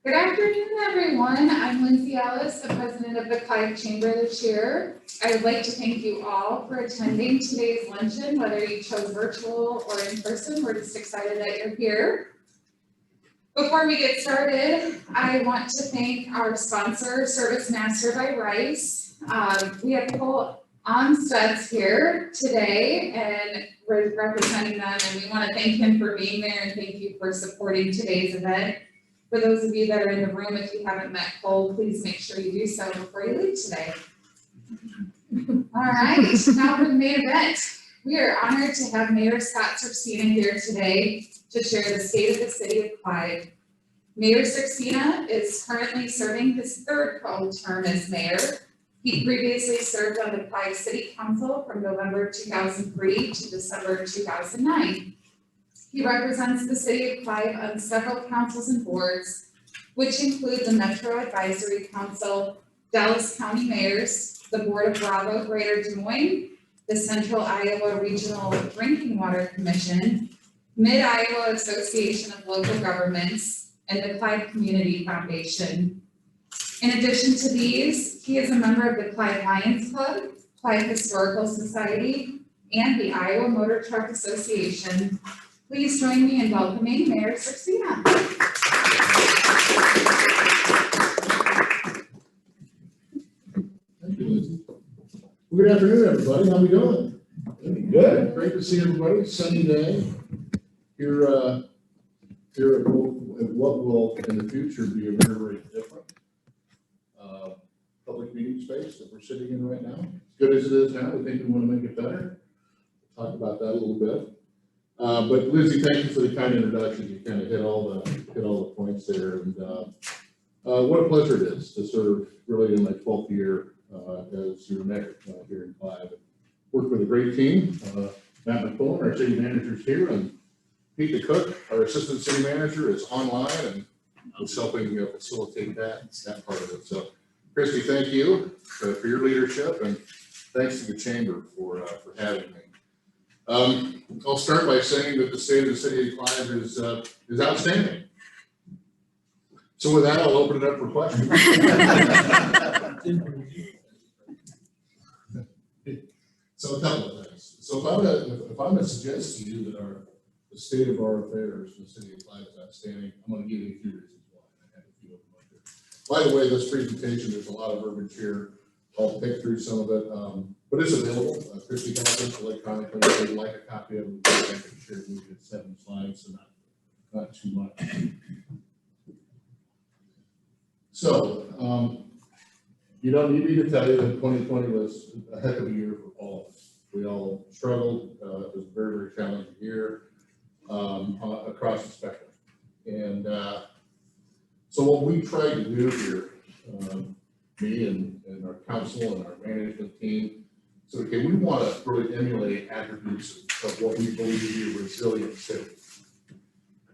Good afternoon, everyone. I'm Lindsay Ellis, the president of the Clive Chamber this year. I would like to thank you all for attending today's luncheon, whether you chose virtual or in person. We're just excited that you're here. Before we get started, I want to thank our sponsor, Service Master by Rice. We have Cole Onsteds here today, and we're representing them, and we want to thank him for being there and thank you for supporting today's event. For those of you that are in the room, if you haven't met Cole, please make sure you do so before you leave today. All right, now for the main event. We are honored to have Mayor Scott Saxena here today to share the state of the city of Clive. Mayor Saxena is currently serving his third full term as mayor. He previously served on the Clive City Council from November 2003 to December 2009. He represents the city of Clive on several councils and boards, which include the Metro Advisory Council, Dallas County Mayors, the Board of Bravo Greater Des Moines, the Central Iowa Regional Drinking Water Commission, Mid-Iowa Association of Local Governments, and the Clive Community Foundation. In addition to these, he is a member of the Clive Lions Club, Clive Historical Society, and the Iowa Motor Truck Association. Please join me in welcoming Mayor Saxena. Thank you, Lindsay. Well, good afternoon, everybody. How we doing? Good. Great to see everybody. Sunny day here. Here at what will in the future be a very, very different public meeting space that we're sitting in right now. As good as it is now, we think we want to make it better. We'll talk about that a little bit. But Lindsay, thank you for the kind introduction. You kind of hit all the points there, and what a pleasure it is to serve really in my 12th year as your mayor here in Clive. Worked with a great team. Matt McCullen, our city manager, is here, and Pete the cook, our assistant city manager, is online and is helping facilitate that part of it. So, Christy, thank you for your leadership, and thanks to the chamber for having me. I'll start by saying that the state of the city of Clive is outstanding. So with that, I'll open it up for questions. So a couple of things. So if I'm gonna suggest to you that the state of our affairs in the city of Clive is outstanding, I'm gonna give you a few reasons why. I have a few of them up here. By the way, this presentation, there's a lot of verbiage here. I'll pick through some of it. But it's available. Christy has it electronically. If you'd like a copy of it, I can share with you. It's 7 slides, so not too much. So, you don't need me to tell you that 2020 was a heck of a year for all of us. We all struggled. It was a very, very challenging year across the spectrum. And so what we tried to do here, me and our council and our management team, so okay, we want to really emulate attributes of what we believe to be a resilient city.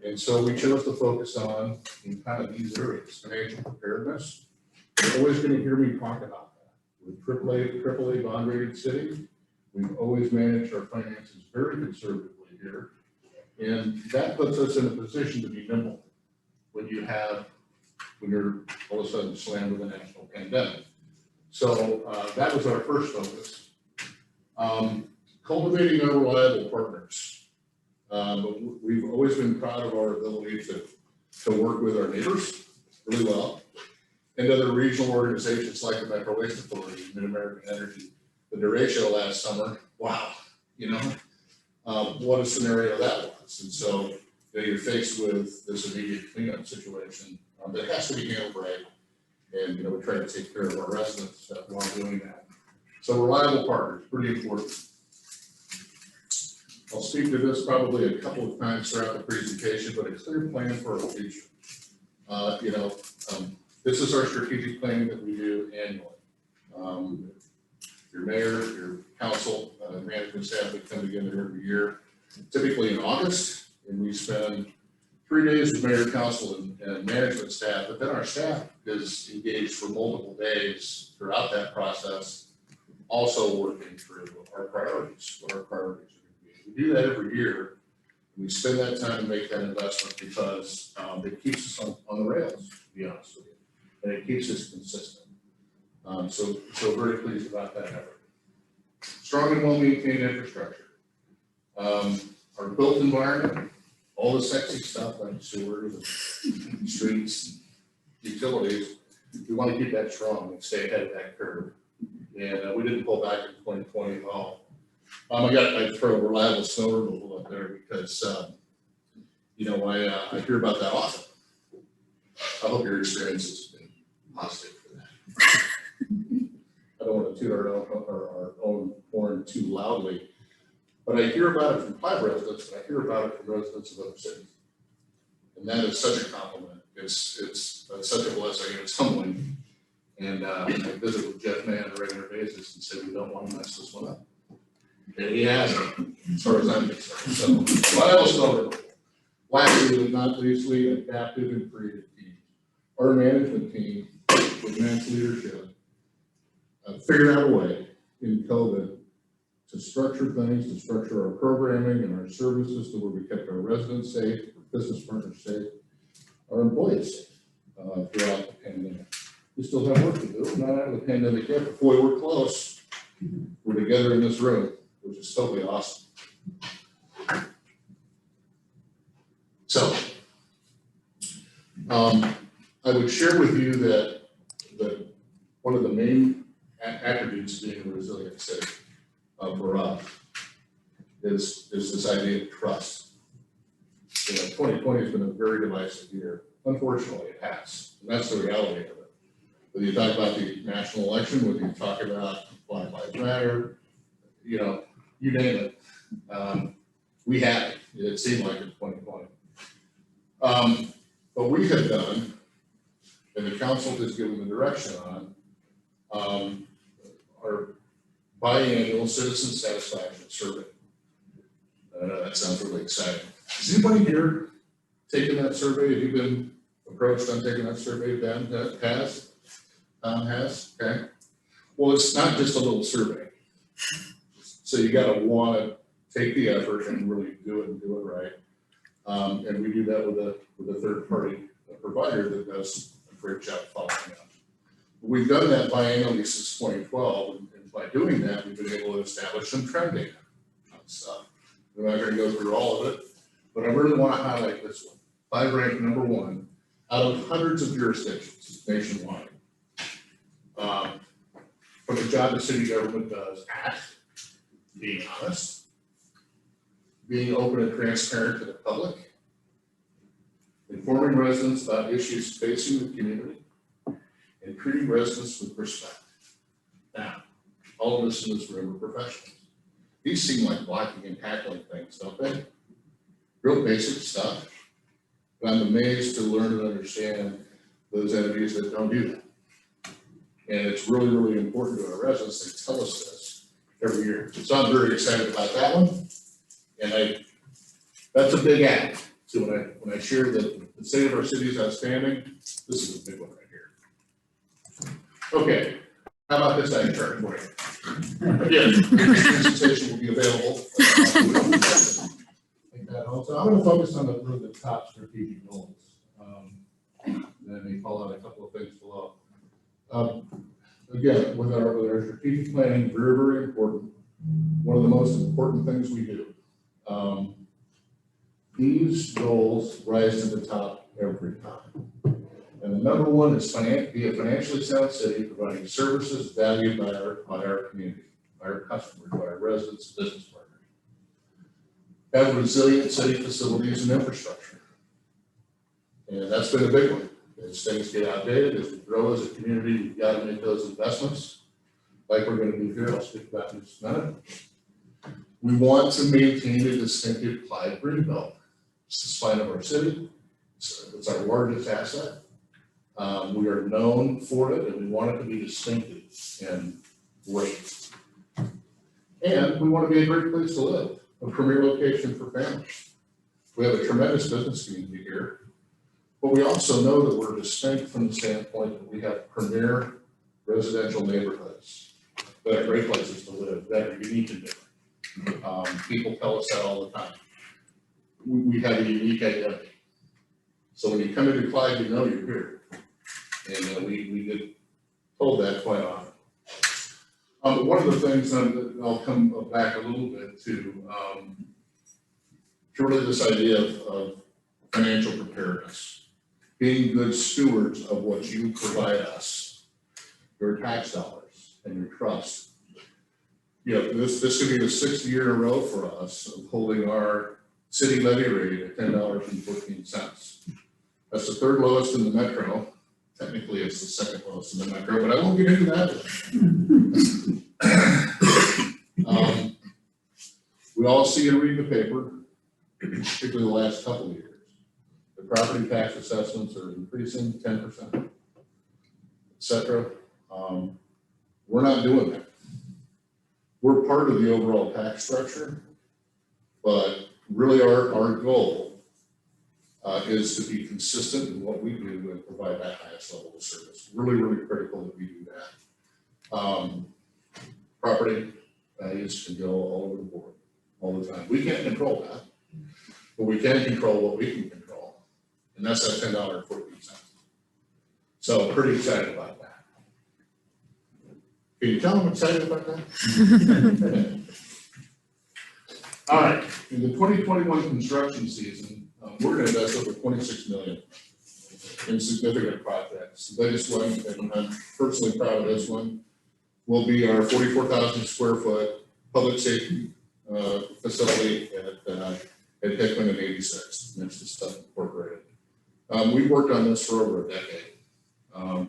And so we chose to focus on in kind of these areas: financial preparedness. You're always going to hear me talk about that. We're AAA bond rated city. We've always managed our finances very conservatively here. And that puts us in a position to be nimble when you're all of a sudden slammed with a national pandemic. So that was our first focus. Cultivating our reliable partners. But we've always been proud of our ability to work with our neighbors really well, and other regional organizations like the Metro Waste Authority, Mid-American Energy. The derecho last summer, wow, what a scenario that was. And so you're faced with this immediate cleanup situation that has to be handled right. And we try to take care of our residents while doing that. So reliable partners, pretty important. I'll speak to this probably a couple of times throughout the presentation, but a clear plan for our future. This is our strategic planning that we do annually. Your mayor, your council, management staff, we come together every year, typically in August, and we spend 3 days with mayor, council, and management staff, but then our staff is engaged for multiple days throughout that process, also working through our priorities, what our priorities are going to be. We do that every year. We spend that time to make that investment because it keeps us on the rails, to be honest with you, and it keeps us consistent. So very pleased about that effort. Strong and well-maintained infrastructure. Our built environment, all the sexy stuff like sewers and streets, utilities, we want to keep that strong and stay ahead of that curve. And we didn't pull back in 2020 at all. I throw a reliable snow removal up there because, I hear about that often. I hope your experience has been positive for that. I don't want to toot our own horn too loudly, but I hear about it from Clive residents, and I hear about it from residents of other cities. And that is such a compliment. It's such a blessing, and it's humbling. And I visit with Jeff Mann on a regular basis and say, we don't want to mess this one up. And he hasn't, as far as I'm concerned. So, what else over? Lastly, but not leastly, adaptive and creative teams. Our management team, with Matt's leadership, figured out a way in COVID to structure things, to structure our programming and our services to where we kept our residents safe, our business partners safe, our employees safe throughout the pandemic. We still have work to do. We're not out of the pandemic yet, but boy, we're close. We're together in this room, which is totally awesome. So, I would share with you that one of the main attributes of being a resilient city for us is this idea of trust. 2020 has been a very divisive year. Unfortunately, it has, and that's the reality of it. Whether you talk about the national election, whether you talk about Black Lives Matter, you name it, we had it. It seemed like in 2020. What we have done, and the council has given the direction on, our biannual citizen satisfaction survey. That sounds really exciting. Has anybody here taken that survey? Have you been approached on taking that survey? Ben has? Tom has? Okay. Well, it's not just a little survey. So you gotta wanna take the effort and really do it and do it right. And we do that with a third party provider that does a great job following up. We've done that biannually since 2012, and by doing that, we've been able to establish some trending on stuff. We're not gonna go through all of it, but I really wanna highlight this one. Clive ranked #1 out of hundreds of jurisdictions nationwide. For the job the city government does at being honest, being open and transparent to the public, informing residents about issues facing the community, and treating residents with respect. Now, all of us in this room are professionals. These seem like blocking and tackling things, don't they? Real basic stuff. But I'm amazed to learn and understand those entities that don't do that. And it's really, really important to our residents. They tell us this every year. So I'm very excited about that one. And that's a big act. So when I share that the state of our city is outstanding, this is a big one right here. Okay, how about this ag chart for you? Again, this presentation will be available. So I'm going to focus on the top strategic goals. Then they call out a couple of things below. Again, with our strategic planning, very, very important. One of the most important things we do. These goals rise to the top every time. And the #1 is be a financially sound city, providing services valued by our community, by our customers, by our residents, business partners. Have resilient city facilities and infrastructure. And that's been a big one. As things get outdated, as we grow as a community, we've got to make those investments like we're going to do here. I'll speak about in just a minute. We want to maintain a distinctive Clive greenbelt. It's the spine of our city. It's our largest asset. We are known for it, and we want it to be distinctive and great. And we want to be a great place to live, a premier location for families. We have a tremendous business community here, but we also know that we're distinct from the standpoint that we have premier residential neighborhoods that are great places to live, that are unique and different. People tell us that all the time. we have a unique identity. So when you come into Clive, you know you're here. And we get told that quite often. But one of the things that I'll come back a little bit to really this idea of financial preparedness, being good stewards of what you provide us, your tax dollars and your trust. You know, this could be the 6th year in a row for us of holding our city levy rate at $10.14. That's the 3rd lowest in the metro. Technically, it's the 2nd lowest in the metro, but I won't get into that. We all see and read the paper, particularly the last couple of years. The property tax assessments are increasing 10%, et cetera. We're not doing that. We're part of the overall tax structure, but really our goal is to be consistent in what we do and provide that highest level of service. Really, really critical that we do that. Property values can go all over the board all the time. We can't control that, but we can control what we can control, and that's that $10.14. So pretty excited about that. Can you tell I'm excited about that? All right, in the 2021 construction season, we're going to invest over $26 million in significant projects. The latest one, and I'm personally proud of this one, will be our 44,000 square foot public safety facility at Hickman and 86, next to Stuff Incorporated. We've worked on this for over a decade,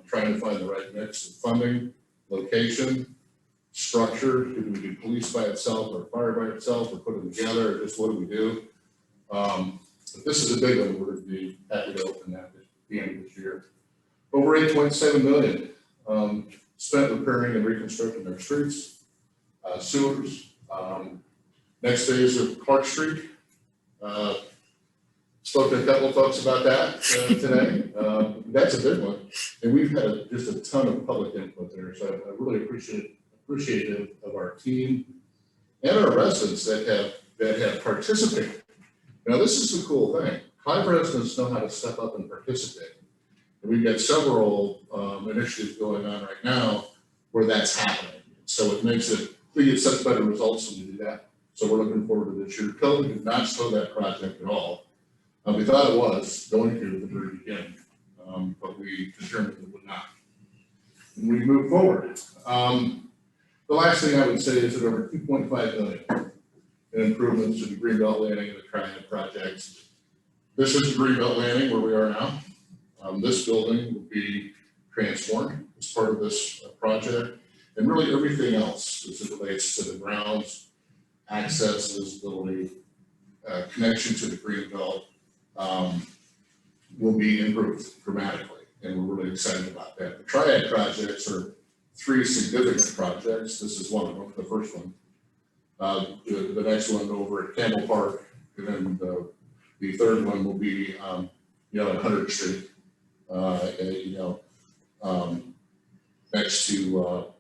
trying to find the right mix of funding, location, structure. Do we do police by itself or fire by itself, or put them together, or just what do we do? But this is a big one. We're going to be happy to open that at the end of this year. Over $8.7 million spent repairing and reconstructing our streets, sewers. Next phase of Clark Street. Spoke to a couple of folks about that today. That's a big one, and we've had just a ton of public input there. So I really appreciative of our team and our residents that have participated. Now, this is the cool thing. Clive residents know how to step up and participate. And we've got several initiatives going on right now where that's happening. So it makes it, we get such better results when we do that. So we're looking forward to this year. COVID did not slow that project at all. We thought it was going to at the very beginning, but we determined it would not. And we move forward. The last thing I would say is that over $2.5 billion in improvements to the Greenbelt Landing and the Triad projects. This is the Greenbelt Landing where we are now. This building will be transformed as part of this project, and really everything else as it relates to the grounds, access, visibility, connection to the Greenbelt will be improved dramatically, and we're really excited about that. The Triad projects are 3 significant projects. This is one of them, the first one. The next one over at Campbell Park, and then the third one will be, at 100th Street, next to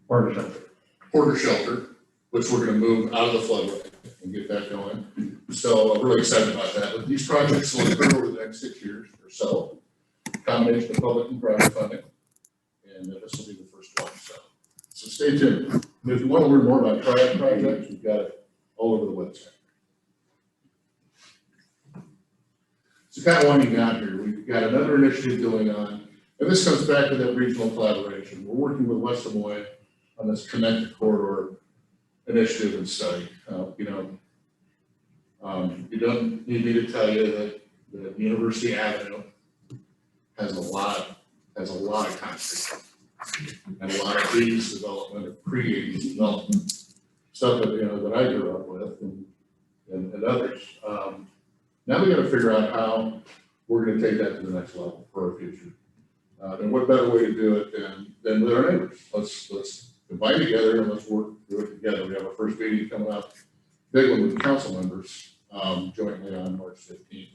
Porter Shelter, which we're going to move out of the floodway and get that going. So I'm really excited about that. But these projects will occur over the next 6 years or so, combination of public and private funding, and this will be the first one. So stay tuned. And if you want to learn more about Triad projects, we've got it all over the website. So kind of winding down here, we've got another initiative going on, and this comes back to that regional collaboration. We're working with West Des Moines on this Connected Corridor initiative and study. You don't need me to tell you that University Avenue has a lot of concrete and a lot of 80s development or pre-80s development stuff that I grew up with and others. Now we got to figure out how we're going to take that to the next level for our future. And what better way to do it than with our neighbors? Let's combine together and let's work through it together. We have our first meeting coming up, big one with council members jointly on March 15th.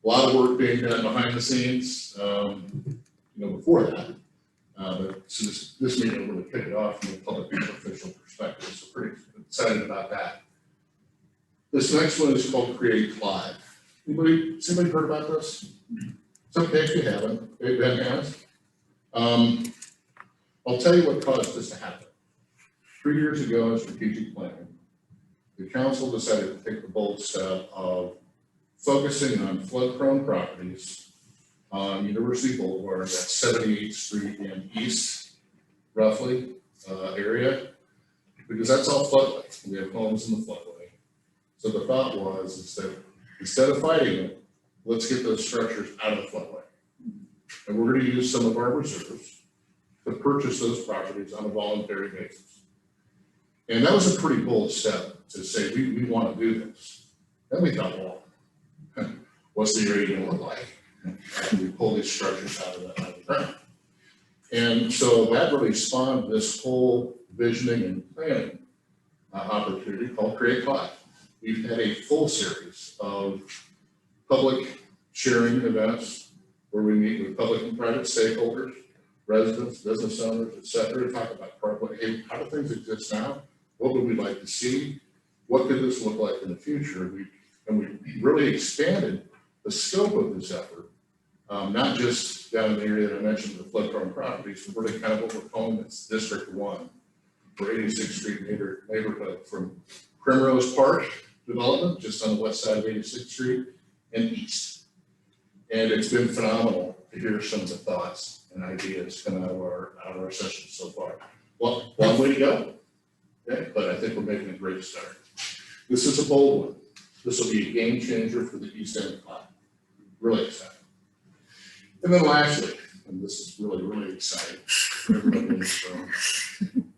A lot of work being done behind the scenes, before that. But so this meeting will really kick it off from a public and official perspective. So pretty excited about that. This next one is called Create Clive. Somebody heard about this? It's okay if you haven't. Ben has. I'll tell you what caused this to happen. 3 years ago in strategic planning, the council decided to take the bold step of focusing on flood-prone properties on University Boulevard, that 78th Street and East, roughly, area, because that's all floodway. We have homes in the floodway. So the thought was, is that instead of fighting it, let's get those structures out of the floodway. And we're going to use some of our reserves to purchase those properties on a voluntary basis. And that was a pretty bold step to say, we want to do this. Then we thought, well, what's the area going to look like? And we pull these structures out of the ground. And so that really spawned this whole visioning and planning opportunity called Create Clive. We've had a full series of public sharing events where we meet with public and private stakeholders, residents, business owners, et cetera, to talk about hey, how do things exist now? What would we like to see? What could this look like in the future? We really expanded the scope of this effort, not just down in the area that I mentioned, the flood-prone properties, but really kind of what we're calling this District 1 for 86th Street neighborhood, from Primrose Park development, just on the west side of 86th Street, and east. And it's been phenomenal to hear some of the thoughts and ideas come out of our session so far. Well, long way to go, okay? But I think we're making a great start. This is a bold one. This will be a game changer for the East End of Clive. Really exciting. And then lastly, and this is really, really exciting for everybody in this room,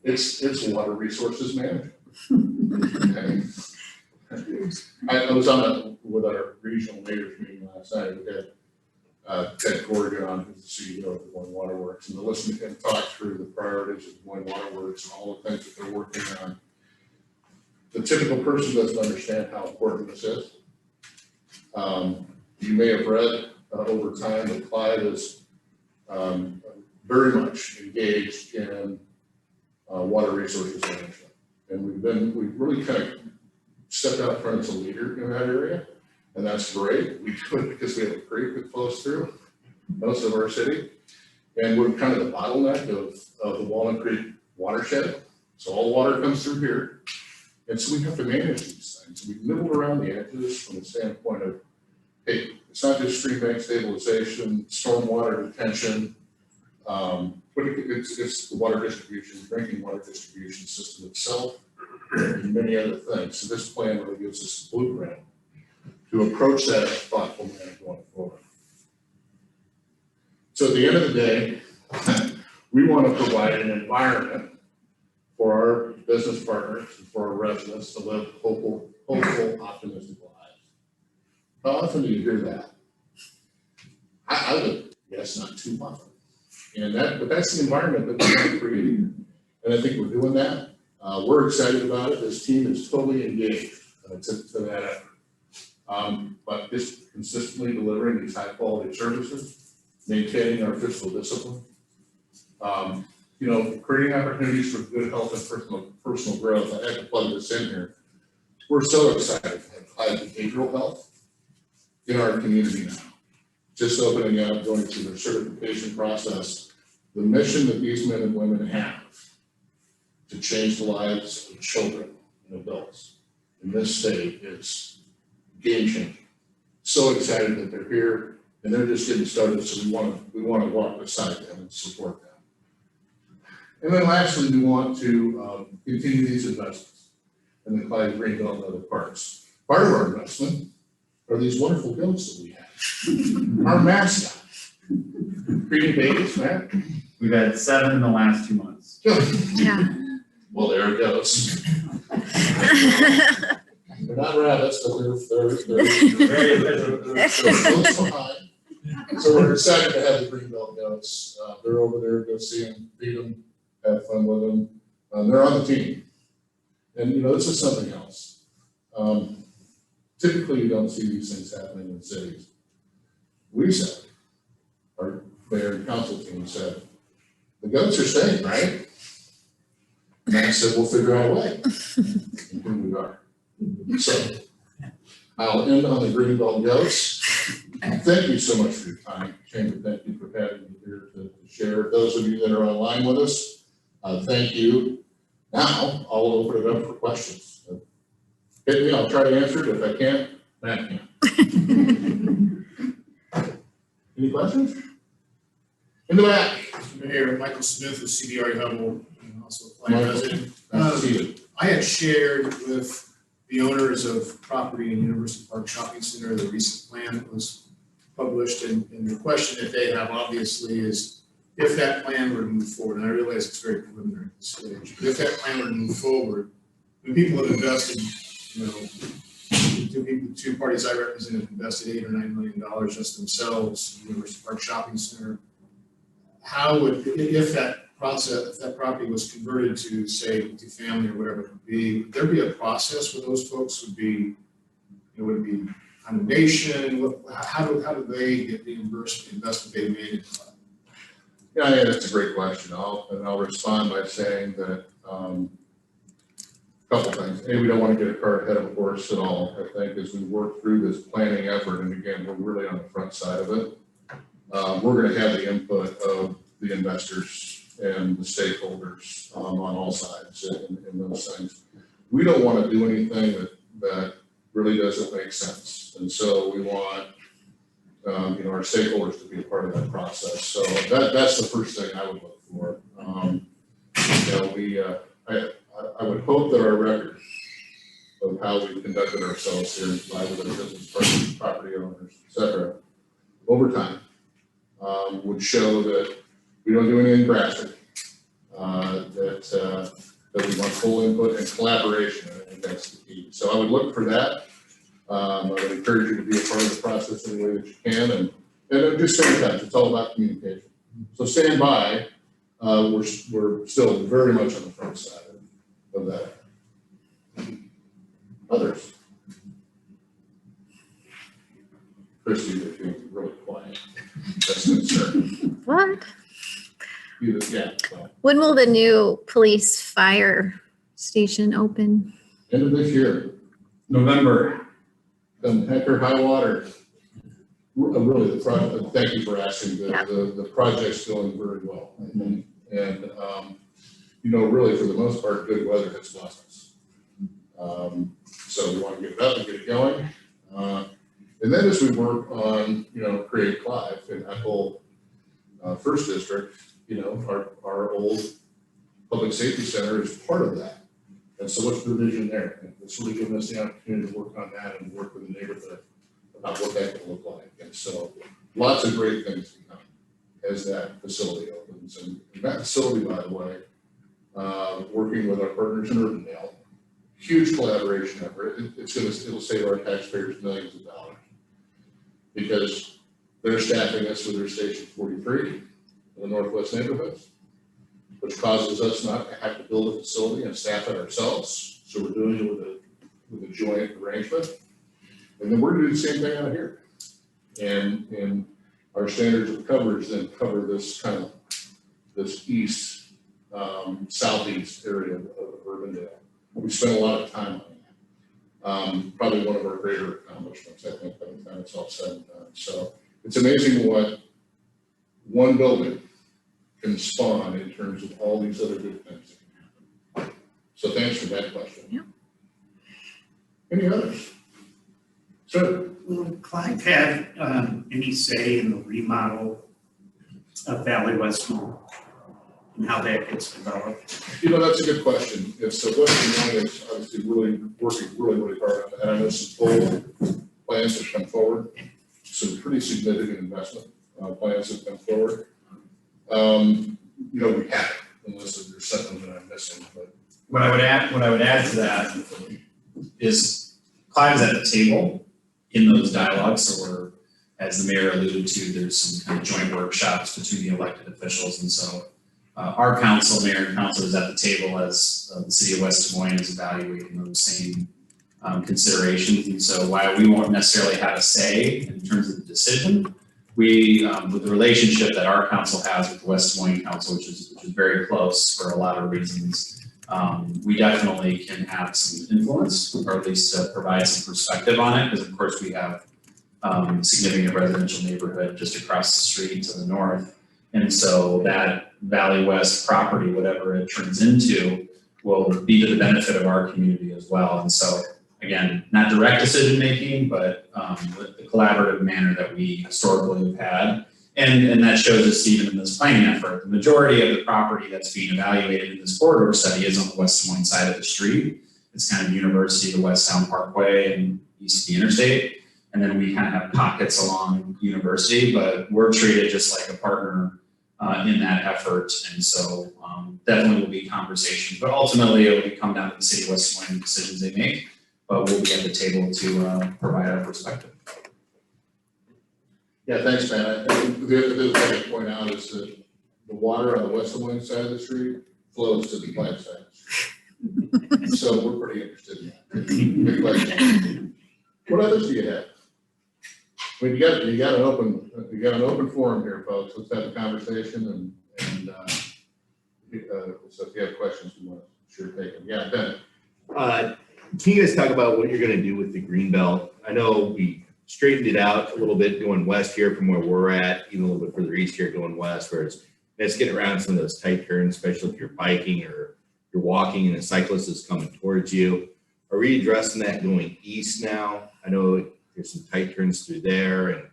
it's water resources management. Okay. I was with our regional mayors meeting last night. We had Ted Corrigan on, who's the CEO of the Boyne Water Works, and to listen to him talk through the priorities of the Boyne Water Works and all the things that they're working on. The typical person doesn't understand how important this is. You may have read over time that Clive is very much engaged in water resources management. And we've really kind of stepped out front as a leader in that area. And that's great. We do it because we have a creek that flows through most of our city. And we're kind of the bottleneck of the Walnut Creek watershed. So all the water comes through here. And so we have to manage these things. We've nibbled around the edges from the standpoint of, hey, it's not just stream bank stabilization, stormwater detention, but it's the water distribution, drinking water distribution system itself, and many other things. So this plan really gives us a blueprint to approach that in a thoughtful manner going forward. So at the end of the day, we want to provide an environment for our business partners and for our residents to live hopeful, optimistic lives. How often do you hear that? I would guess not too often. But that's the environment that we're creating. And I think we're doing that. We're excited about it. This team is totally engaged to that effort. But just consistently delivering these high quality services, maintaining our fiscal discipline, creating opportunities for good health and personal growth. I had to plug this in here. We're so excited to have Clive behavioral health in our community now. Just opening up, going through their certification process, the mission that these men and women have to change the lives of children and adults in this state is game changing. So excited that they're here and they're just getting started. So we want to walk beside them and support them. And then lastly, we want to continue these investments in the Clive Greenbelt and other parks. Part of our investment are these wonderful goats that we have. Our mascot. Breeding babies, Matt? We've had 7 in the last 2 months. Yeah. Well, there it goes. They're not rabbits, but they're close behind. So we're excited to have the Greenbelt goats. They're over there, go see them, feed them, have fun with them. They're on the team. And this is something else. Typically you don't see these things happening in cities. We said, our mayor and council team said, the goats are staying, right? And I said, we'll figure out a way. And here we are. So I'll end on the green belt goes. Thank you so much for your time, Chamber. Thank you for having me here to share. Those of you that are online with us, thank you. Now, I'll open it up for questions. Hit me, I'll try to answer it. If I can't, Matt can. Any questions? In the back. Mr. Mayor, Michael Smith with CDR Hubble, and also a Clive resident. Nice to see you. I had shared with the owners of property in University Park Shopping Center the recent plan that was published, and the question that they have obviously is if that plan were to move forward, and I realize it's very preliminary at this stage, but if that plan were to move forward, when people have invested, two parties I represent have invested $8 or $9 million just themselves in University Park Shopping Center. How would, if that property was converted to, say, multifamily or whatever it would be, would there be a process where those folks would be, would it be condemnation? How do they get reimbursed for the investment they made in the Yeah, that's a great question. I'll respond by saying that a couple things. A, we don't want to get a cart ahead of a horse at all. I think as we work through this planning effort, and again, we're really on the front side of it, we're going to have the input of the investors and the stakeholders on all sides in those things. We don't want to do anything that really doesn't make sense. And so we want our stakeholders to be a part of that process. So that's the first thing I would look for. I would hope that our record of how we conducted ourselves here in Clive with our business partners, property owners, et cetera, over time would show that we don't do anything drastic, that we want full input and collaboration. I think that's the key. So I would look for that. I would encourage you to be a part of the process any way that you can, and just stay in touch. It's all about communication. So stand by. We're still very much on the front side of that. Others? Christy, they're being really quiet. That's concerned. What? Yeah. When will the new police fire station open? End of this year. November. Come heck or high water. Really, the project, thank you for asking. The project's going very well. And really for the most part, good weather has blessed us. So we want to get it up and get it going. And then as we work on, create Clive in Ethel First District, our old public safety center is part of that. And so what's the vision there? And it's really giving us the opportunity to work on that and work with the neighborhood about what that could look like. And so lots of great things to come as that facility opens. And that facility, by the way, working with our partners in Urbandale, huge collaboration effort. It'll save our taxpayers millions of dollars because they're staffing us with their Station 43 in the Northwest neighborhoods, which causes us not to have to build a facility and staff it ourselves. So we're doing it with a joint arrangement. And then we're going to do the same thing out here. And our standards of coverage then cover this east, southeast area of Urbandale. We spent a lot of time on that. Probably one of our greater accomplishments, I think, by the time it's all said and done. So it's amazing what one building can spawn in terms of all these other good things that can happen. So thanks for that question. Yeah. Any others? Sir? Will Clive have any say in the remodel of Valley West Mall and how that gets developed? That's a good question. So what we're doing is obviously working really hard on that. I know some bold plans have come forward, some pretty significant investment plans have come forward. We haven't, unless there's something that I'm missing. But What I would add to that is Clive's at the table in those dialogues, or as the mayor alluded to, there's some kind of joint workshops between the elected officials. And so our council, mayor and council, is at the table as the city of West Des Moines is evaluating those same considerations. And so while we won't necessarily have a say in terms of the decision, we, with the relationship that our council has with the West Des Moines Council, which is very close for a lot of reasons, we definitely can have some influence, or at least provide some perspective on it, because of course we have significant residential neighborhood just across the street to the north. And so that Valley West property, whatever it turns into, will be to the benefit of our community as well. And so again, not direct decision making, but with the collaborative manner that we historically have had. And that shows us even in this planning effort, the majority of the property that's being evaluated in this corridor study is on the West Des Moines side of the street. It's kind of University to West Sound Parkway and east of the interstate. And then we kind of have pockets along University, but we're treated just like a partner in that effort. And so definitely will be conversations, but ultimately it will come down to the city of West Des Moines and decisions they make, but we'll be at the table to provide our perspective. Yeah, thanks, man. I think the other thing to point out is that the water on the West Des Moines side of the street flows to the Clive side of the street. So we're pretty interested in that. Good question. What others do you have? I mean, you got an open forum here, folks. Let's have a conversation and so if you have questions, we want to sure take them. Yeah, Ben. Can you guys talk about what you're going to do with the green belt? I know we straightened it out a little bit going west here from where we're at, even a little bit further east here going west, where it's getting around some of those tight turns, especially if you're biking or you're walking and a cyclist is coming towards you. Are we addressing that going east now? I know there's some tight turns through there, and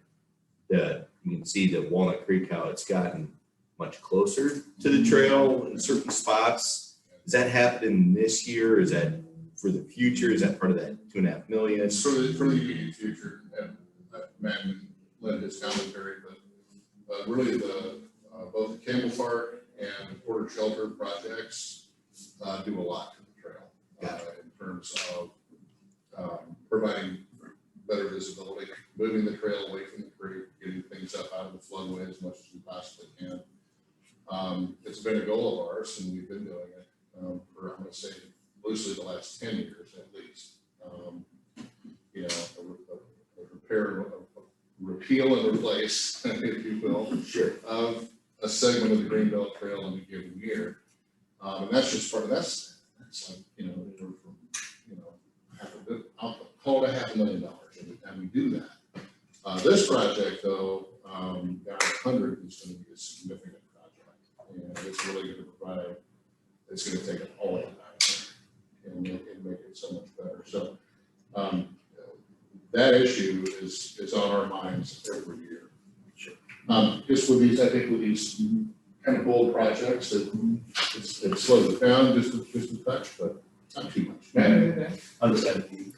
you can see the Walnut Creek, how it's gotten much closer to the trail in certain spots. Is that happening this year? Is that for the future? Is that part of that 2.5 million? It's for the immediate future, and Matt can lend his commentary, but really both the Campbell Park and the Porter Shelter projects do a lot to the trail in terms of providing better visibility, moving the trail away from the creek, getting things up out of the floodway as much as we possibly can. It's been a goal of ours, and we've been doing it for, I'm going to say, loosely the last 10 years at least. You know, a repair, repeal and replace, if you will, Sure. of a segment of the Greenbelt Trail in a given year. And that's just part of that's like, you know, we're from, you know, I'll call it $500,000 every time we do that. This project, though, down 100 is going to be a significant project, and it's really going to provide. It's going to take it all of that and make it so much better. So that issue is on our minds every year. Sure. Just with these, I think with these kind of bold projects, it slows it down just a touch, but not too much. Understood.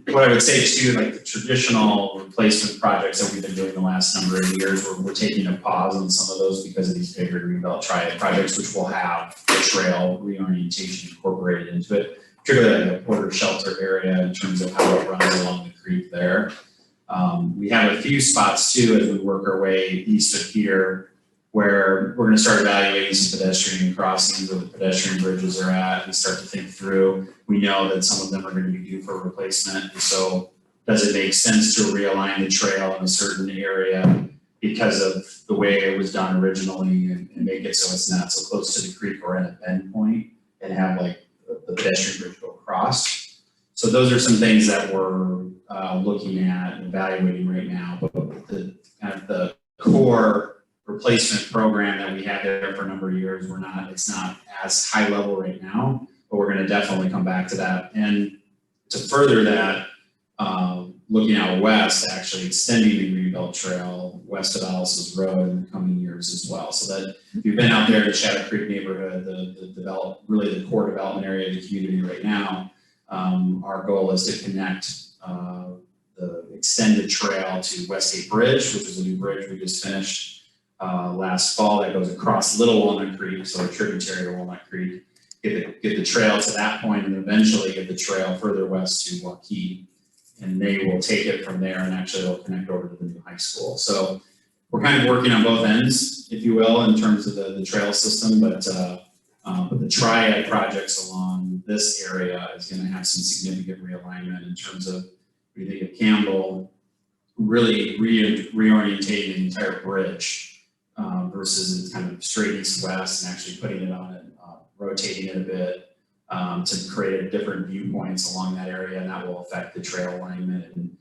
What I would say too, like the traditional replacement projects that we've been doing the last number of years, we're taking a pause on some of those because of these bigger greenbelt triad projects, which will have the trail reorientation incorporated into it, particularly like the Porter Shelter area in terms of how it runs along the creek there. We have a few spots too as we work our way east of here where we're going to start evaluating some pedestrian crossings where the pedestrian bridges are at and start to think through. We know that some of them are going to be due for replacement. And so does it make sense to realign the trail in a certain area because of the way it was done originally and make it so it's not so close to the creek or at a bend point and have like the pedestrian bridge go across? So those are some things that we're looking at and evaluating right now. But the kind of the core replacement program that we had there for a number of years, it's not as high level right now, but we're going to definitely come back to that. And to further that, looking out west, actually extending the Greenbelt Trail west of Alice's Road in the coming years as well. So that if you've been out there to Shadow Creek neighborhood, really the core development area of the community right now, our goal is to connect the extended trail to Westgate Bridge, which is a new bridge we just finished last fall that goes across Little Walnut Creek, so a tributary to Walnut Creek, get the trail to that point and eventually get the trail further west to Waukee. And they will take it from there and actually they'll connect over to the new high school. So we're kind of working on both ends, if you will, in terms of the trail system, but the triad projects along this area is going to have some significant realignment in terms of, we think of Campbell really reorientating the entire bridge versus kind of straight east-west and actually putting it on a rotating it a bit to create different viewpoints along that area, and that will affect the trail alignment and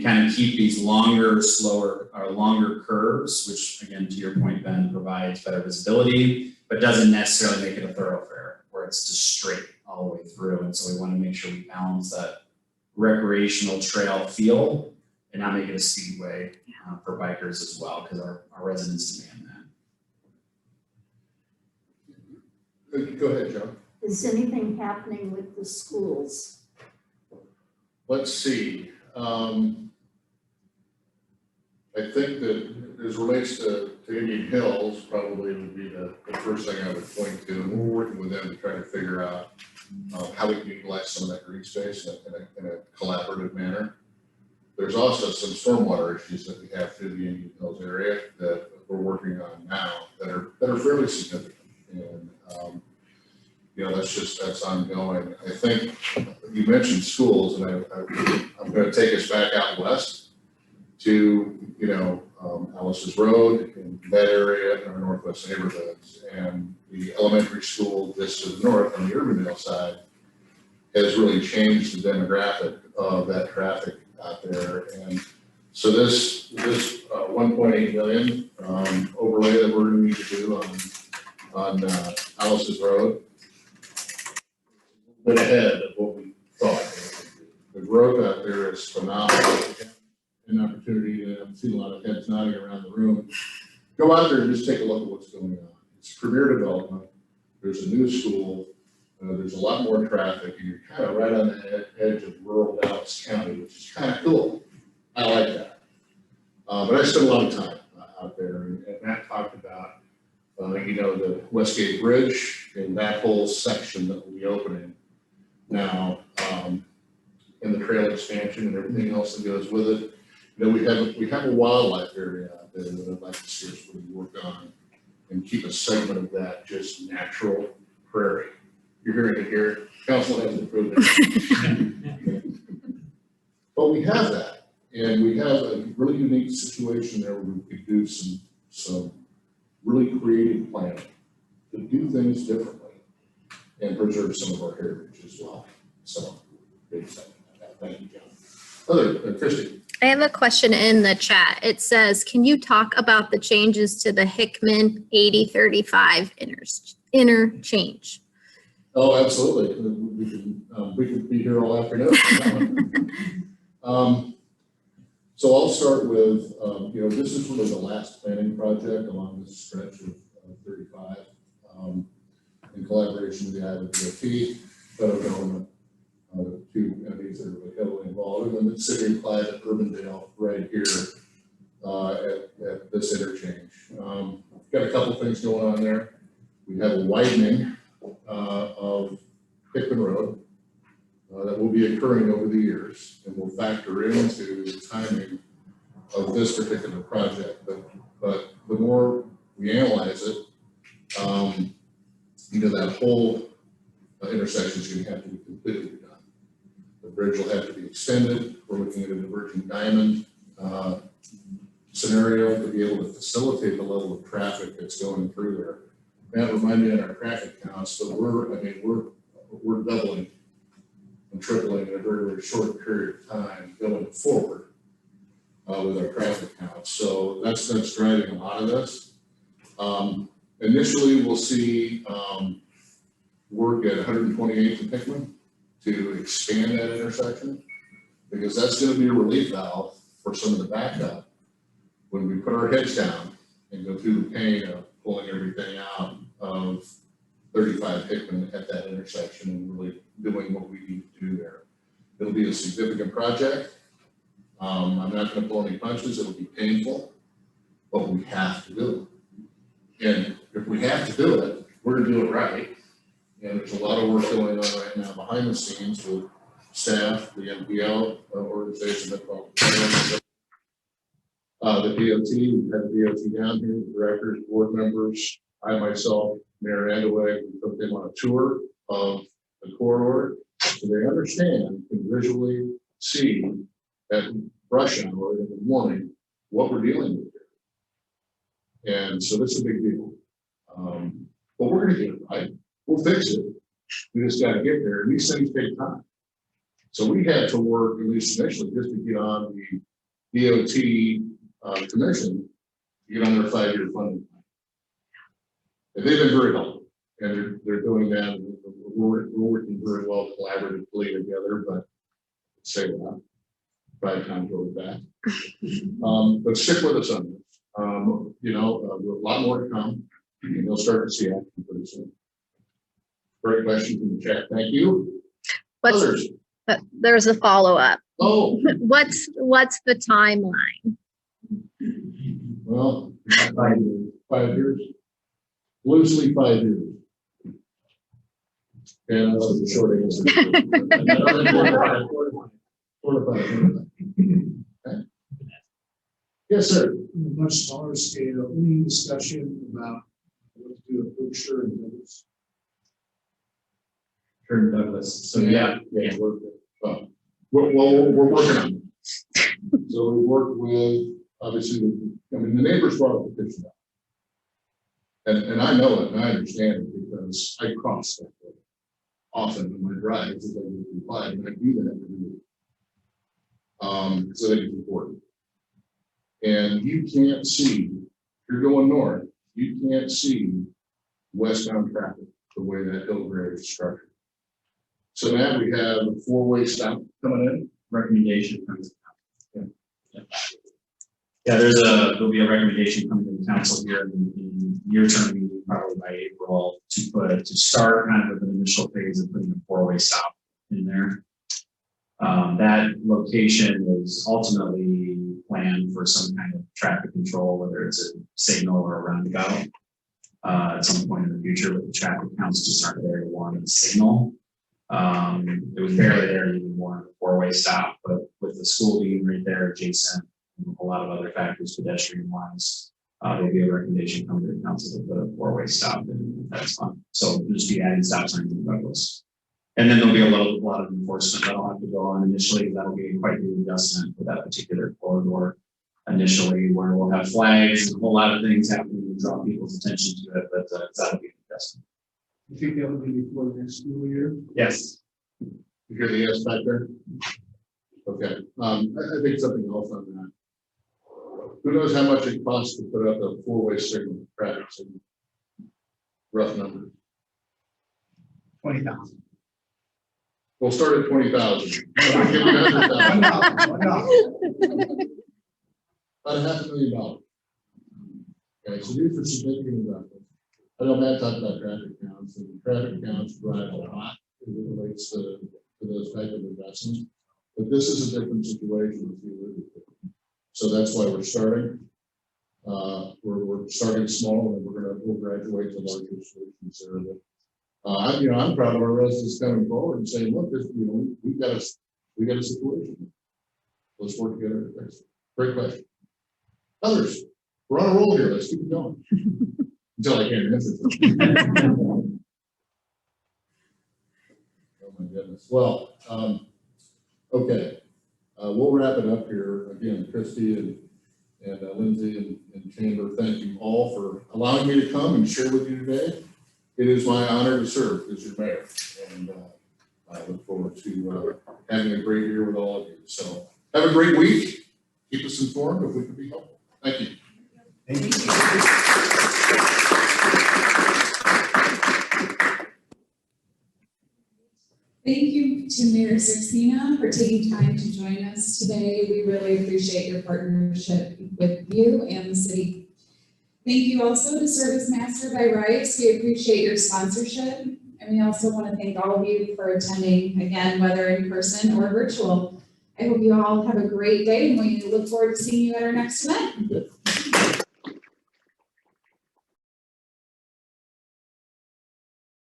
kind of keep these longer, slower, or longer curves, which again, to your point, Ben, provides better visibility, but doesn't necessarily make it a thoroughfare where it's just straight all the way through. And so we want to make sure we balance that recreational trail feel and not make it a speedway for bikers as well, because our residents demand that. Go ahead, John. Is anything happening with the schools? Let's see. I think that as relates to Indian Hills, probably would be the first thing I would point to. And we're working with them to try to figure out how we can utilize some of that green space in a collaborative manner. There's also some stormwater issues that we have through the Indian Hills area that we're working on now that are fairly significant. And that's ongoing. I think you mentioned schools, and I'm going to take us back out west to Alice's Road in that area in our northwest neighborhoods, and the elementary school just to the north on the Urbandale side has really changed the demographic of that traffic out there. And so this 1.8 million overlay that we're going to need to do on Alice's Road, a bit ahead of what we thought. The growth out there is phenomenal. An opportunity, and I'm seeing a lot of heads nodding around the room. Go out there and just take a look at what's going on. It's premier development. There's a new school. There's a lot more traffic, and you're kind of right on the edge of rural Dallas County, which is kind of cool. I like that. But I spent a lot of time out there, and Matt talked about, the Westgate Bridge and that whole section that will be opening now, and the trail expansion and everything else that goes with it. We have a wildlife area out there that I'd like to see us really work on and keep a segment of that just natural prairie. You're hearing it here. Council hasn't approved it. But we have that, and we have a really unique situation there where we could do some really creative planning to do things differently and preserve some of our heritage as well. So, big excitement about that. Thank you, John. Christy. I have a question in the chat. It says, can you talk about the changes to the Hickman 8035 interchange? Oh, absolutely. We could be here all afternoon. So I'll start with, this is really the last planning project along this stretch of 35 in collaboration with the Iowa DOT, federal government, two entities that are really heavily involved, and then the city of Clive and Urbandale right here at this interchange. Got a couple things going on there. We have a widening of Hickman Road that will be occurring over the years, and will factor into the timing of this particular project. But the more we analyze it, that whole intersection is going to have to be completely redone. The bridge will have to be extended. We're looking at a diverging diamond scenario to be able to facilitate the level of traffic that's going through there. That reminded me of our traffic counts, so we're doubling and tripling in a very, very short period of time going forward with our traffic counts. So that's driving a lot of this. Initially, we'll see work at 128th and Hickman to expand that intersection, because that's going to be a relief valve for some of the backup when we put our heads down and go through the pain of pulling everything out of 35 Hickman at that intersection and really doing what we need to do there. It'll be a significant project. I'm not going to pull any punches. It'll be painful, but we have to do it. And if we have to do it, we're going to do it right. And there's a lot of work going on right now behind the scenes with staff, the NPL organization, the DOT. We've had the DOT down here, the directors, board members, I myself, Mayor Andaway, we took them on a tour of the corridor, so they understand and visually see at rush hour in the morning what we're dealing with here. And so this is a big deal. But we're going to get it right. we'll fix it. We just gotta get there, and these things take time. So we had to work, at least initially, just to get on the DOT commission, to get on their 5-year funding plan. And they've been very helpful, and they're doing that, and we're working very well collaboratively together, but say that, by the time go with that. But stick with us on this. You know, a lot more to come, and you'll start to see action pretty soon. Great question from the chat, thank you. What's, Others? there's a follow-up. Oh, What's the timeline? well, 5 years, 5 years, loosely 5 years. And that was a short answer. 4 to 5 years. Okay. Yes, sir. On a much smaller scale, any discussion about what to do with Berkshire and Douglas? Sure, Douglas. So yeah, We're working on it. So we work with, obviously, the neighbors brought up the pitch down. And I know it, and I understand it, because I cross that way often in my drives, as I would reply, and I do that every week. So I think it's important. And you can't see, if you're going north, you can't see westbound traffic the way that hill grade is structured. So now we have a 4-way stop coming in. recommendation comes. Yeah, there'll be a recommendation coming to the council here in near term meeting, probably by April, to start kind of with an initial phase of putting a 4-way stop in there. That location is ultimately planned for some kind of traffic control, whether it's a signal or a roundabout at some point in the future, but the traffic counts just aren't there to warrant a signal. It was barely there to even warrant a 4-way stop, but with the school being right there adjacent, and a lot of other factors pedestrian wise, there'll be a recommendation coming to the council to put a 4-way stop in. That's fun. So we'll just be adding stop signs in Douglas. And then there'll be a lot of enforcement that'll have to go on initially. That'll be quite the adjustment for that particular corridor initially, where we'll have flags and a whole lot of things happening to draw people's attention to it, but that'll be an adjustment. You think that will be before the next school year? Yes. You hear the yes back there? Okay, I think something else on that. Who knows how much it costs to put up a 4-way signal, traffic signal? Rough number. 20,000. We'll start at 20,000. Give me $100,000. About $500,000. Okay, so these are significant investments. I know Matt talked about traffic counts, and traffic counts drive a lot as it relates to those type of investments. But this is a different situation if you alluded to. So that's why we're starting. We're starting small, and we'll graduate to larger solutions there. But I'm proud of our residents coming forward and saying, look, this, we've got a situation. Let's work together to fix it. Great question. Others, we're on a roll here. Let's keep it going. Until I can't answer them. Oh my goodness. Well, okay. We'll wrap it up here. Again, Christy and Lindsay and Chamber, thank you all for allowing me to come and share with you today. It is my honor to serve as your mayor, and I look forward to having a great year with all of you. So have a great week. Keep us informed if we can be helpful. Thank you. Thank you. Thank you to Mayor Zerxina for taking time to join us today. We really appreciate your partnership with you and the city. Thank you also to Service Master by Rice. We appreciate your sponsorship. And we also want to thank all of you for attending, again, whether in person or virtual. I hope you all have a great day, and we look forward to seeing you at our next event.